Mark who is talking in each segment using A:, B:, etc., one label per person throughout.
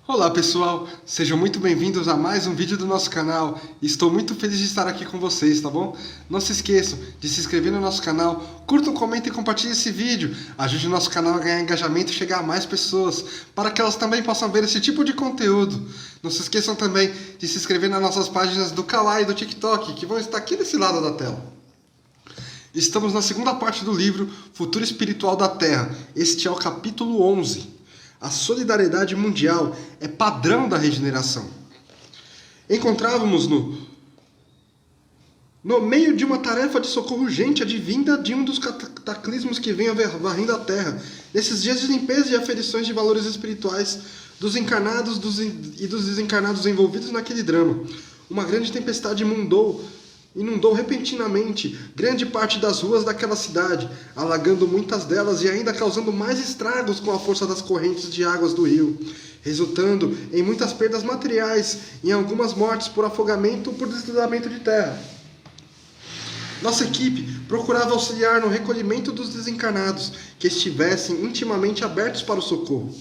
A: Olá pessoal, sejam muito bem-vindos a mais um vídeo do nosso canal. Estou muito feliz de estar aqui com vocês, tá bom? Não se esqueçam de se inscrever no nosso canal, curtam, comentem e compartilhem esse vídeo. Ajude o nosso canal a ganhar engajamento e chegar a mais pessoas, para que elas também possam ver esse tipo de conteúdo. Não se esqueçam também de se inscrever nas nossas páginas do Kawai e do TikTok, que vão estar aqui desse lado da tela. Estamos na segunda parte do livro Futuro Espiritual da Terra. Este é o capítulo 11. A solidariedade mundial é padrão da regeneração. Encontrávamos-no no meio de uma tarefa de socorro urgente advinda de um dos cataclismos que vem varrendo a Terra, nesses dias de limpeza e aferições de valores espirituais dos encarnados e dos desencarnados envolvidos naquele drama. Uma grande tempestade inundou repentinamente grande parte das ruas daquela cidade, alagando muitas delas e ainda causando mais estragos com a força das correntes de águas do rio, resultando em muitas perdas materiais e em algumas mortes por afogamento ou por deslizamento de terra. Nossa equipe procurava auxiliar no recolhimento dos desencarnados que estivessem intimamente abertos para o socorro.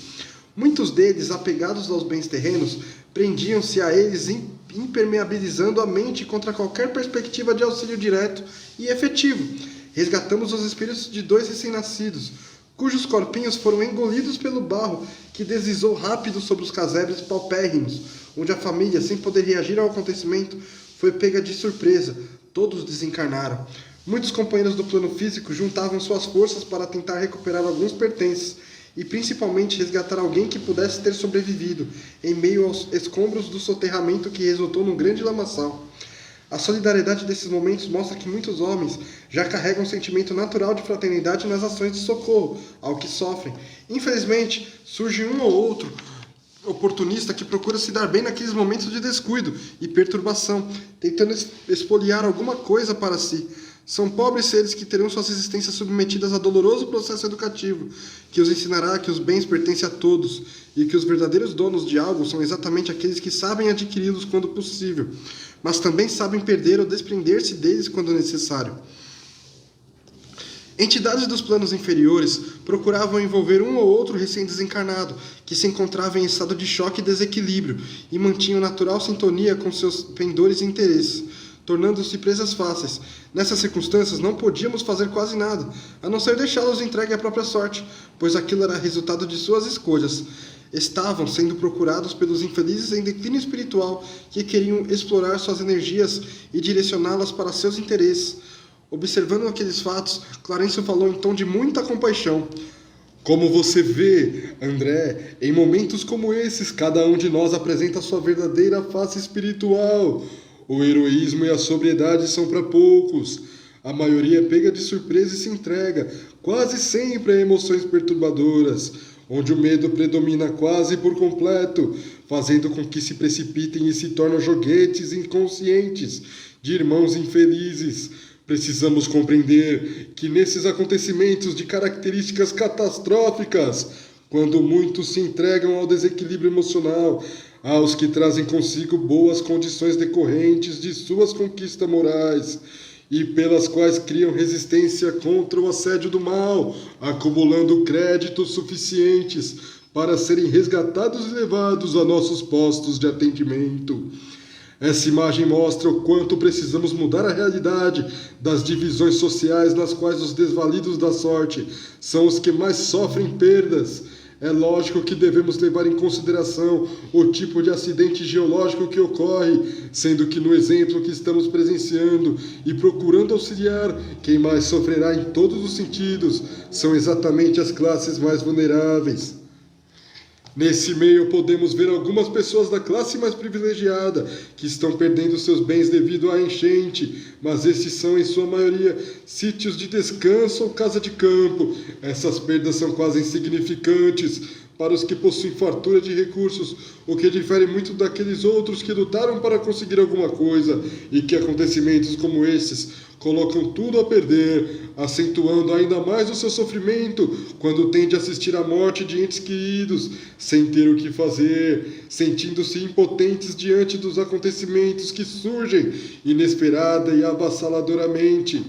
A: Muitos deles, apegados aos bens terrenos, prendiam-se a eles impermeabilizando a mente contra qualquer perspectiva de auxílio direto e efetivo. Resgatamos os espíritos de 2 recém-nascidos, cujos corpinhos foram engolidos pelo barro que deslizou rápido sobre os casebres paupérrimos, onde a família, sem poder reagir ao acontecimento, foi pega de surpresa. Todos desencarnaram. Muitos companheiros do plano físico juntavam suas forças para tentar recuperar alguns pertences, e principalmente resgatar alguém que pudesse ter sobrevivido, em meio aos escombros do soterramento que resultou num grande lamaçal. A solidariedade desses momentos mostra que muitos homens já carregam um sentimento natural de fraternidade nas ações de socorro ao que sofrem. Infelizmente, surge um ou outro oportunista que procura se dar bem naqueles momentos de descuido e perturbação, tentando espoliar alguma coisa para si. São pobres seres que terão suas existências submetidas a doloroso processo educativo, que os ensinará que os bens pertencem a todos e que os verdadeiros donos de algo são exatamente aqueles que sabem adquiri-los quando possível, mas também sabem perder ou desprender-se deles quando necessário. Entidades dos planos inferiores procuravam envolver um ou outro recém-desencarnado, que se encontrava em estado de choque e desequilíbrio, e mantinham natural sintonia com seus pendores e interesses, tornando-se presas fáceis. Nessas circunstâncias, não podíamos fazer quase nada, a não ser deixá-los entregue à própria sorte, pois aquilo era resultado de suas escolhas. Estavam sendo procurados pelos infelizes em declínio espiritual que queriam explorar suas energias e direcioná-las para seus interesses. Observando aqueles fatos, Clarencio falou em tom de muita compaixão.
B: Como você vê, André, em momentos como esses, cada um de nós apresenta sua verdadeira face espiritual. O heroísmo e a sobriedade são para poucos. A maioria é pega de surpresa e se entrega, quase sempre a emoções perturbadoras, onde o medo predomina quase por completo, fazendo com que se precipitem e se tornem joguetes inconscientes de irmãos infelizes. Precisamos compreender que nesses acontecimentos de características catastróficas, quando muitos se entregam ao desequilíbrio emocional, aos que trazem consigo boas condições decorrentes de suas conquistas morais e pelas quais criam resistência contra o assédio do mal, acumulando créditos suficientes para serem resgatados e levados a nossos postos de atendimento. Essa imagem mostra o quanto precisamos mudar a realidade das divisões sociais nas quais os desvalidos da sorte são os que mais sofrem perdas. É lógico que devemos levar em consideração o tipo de acidente geológico que ocorre, sendo que no exemplo que estamos presenciando e procurando auxiliar, quem mais sofrerá em todos os sentidos são exatamente as classes mais vulneráveis. Nesse meio podemos ver algumas pessoas da classe mais privilegiada que estão perdendo seus bens devido à enchente, mas esses são em sua maioria sítios de descanso ou casa de campo. Essas perdas são quase insignificantes para os que possuem fartura de recursos, o que difere muito daqueles outros que lutaram para conseguir alguma coisa e que acontecimentos como esses colocam tudo a perder, acentuando ainda mais o seu sofrimento quando tem de assistir à morte de entes queridos, sem ter o que fazer, sentindo-se impotentes diante dos acontecimentos que surgem inesperada e avassaladoramente.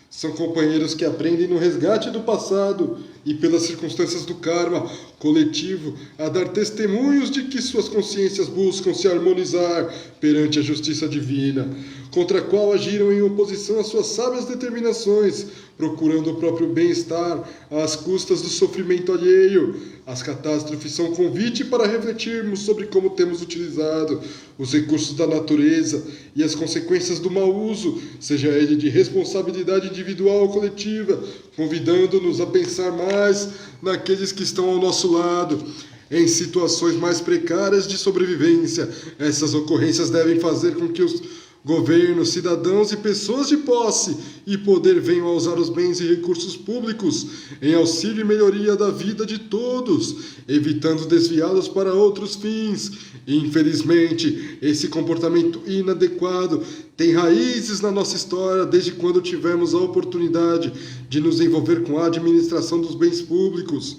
B: São companheiros que aprendem no resgate do passado e pelas circunstâncias do karma coletivo a dar testemunhos de que suas consciências buscam se harmonizar perante a justiça divina, contra a qual agiram em oposição às suas sábias determinações, procurando o próprio bem-estar às custas do sofrimento alheio. As catástrofes são convite para refletirmos sobre como temos utilizado os recursos da natureza e as consequências do mau uso, seja ele de responsabilidade individual ou coletiva, convidando-nos a pensar mais naqueles que estão ao nosso lado, em situações mais precárias de sobrevivência. Essas ocorrências devem fazer com que os governos, cidadãos e pessoas de posse e poder venham a usar os bens e recursos públicos em auxílio e melhoria da vida de todos, evitando desviá-los para outros fins. Infelizmente, esse comportamento inadequado tem raízes na nossa história desde quando tivemos a oportunidade de nos envolver com a administração dos bens públicos.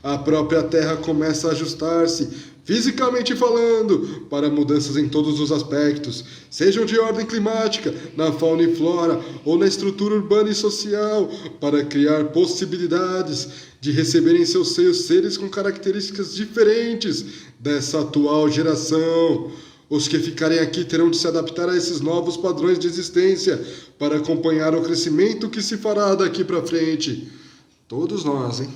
B: A própria Terra começa a ajustar-se, fisicamente falando, para mudanças em todos os aspectos, sejam de ordem climática, na fauna e flora ou na estrutura urbana e social, para criar possibilidades de receber em seus seios seres com características diferentes dessa atual geração. Os que ficarem aqui terão de se adaptar a esses novos padrões de existência para acompanhar o crescimento que se fará daqui para frente. Todos nós, hein?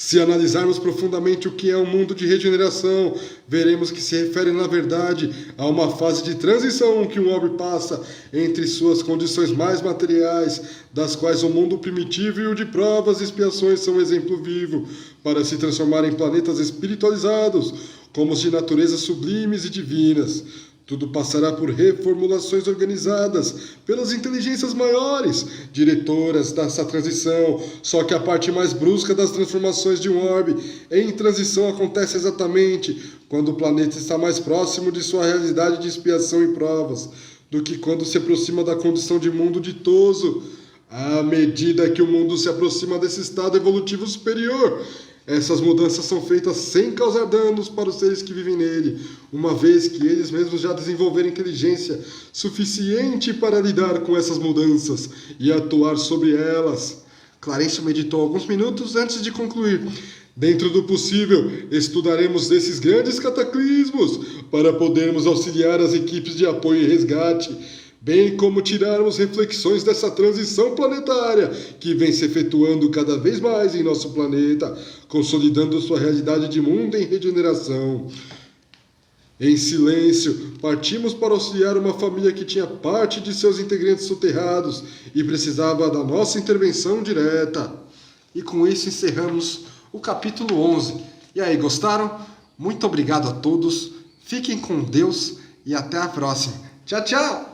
B: Se analisarmos profundamente o que é um mundo de regeneração, veremos que se refere, na verdade, a uma fase de transição que um homem passa entre suas condições mais materiais, das quais o mundo primitivo e o de provas e expiações são um exemplo vivo, para se transformar em planetas espiritualizados, como os de naturezas sublimes e divinas. Tudo passará por reformulações organizadas pelas inteligências maiores, diretoras dessa transição, só que a parte mais brusca das transformações de um orbe em transição acontece exatamente quando o planeta está mais próximo de sua realidade de expiação e provas, do que quando se aproxima da condição de mundo ditoso. À medida que o mundo se aproxima desse estado evolutivo superior, essas mudanças são feitas sem causar danos para os seres que vivem nele, uma vez que eles mesmos já desenvolveram inteligência suficiente para lidar com essas mudanças e atuar sobre elas. Clarencio meditou alguns minutos antes de concluir. Dentro do possível, estudaremos esses grandes cataclismos para podermos auxiliar as equipes de apoio e resgate, bem como tirarmos reflexões dessa transição planetária que vem se efetuando cada vez mais em nosso planeta, consolidando sua realidade de mundo em regeneração. Em silêncio, partimos para auxiliar uma família que tinha parte de seus integrantes soterrados e precisava da nossa intervenção direta. E com isso encerramos o capítulo 11. E aí, gostaram? Muito obrigado a todos, fiquem com Deus e até a próxima. Tchau, tchau!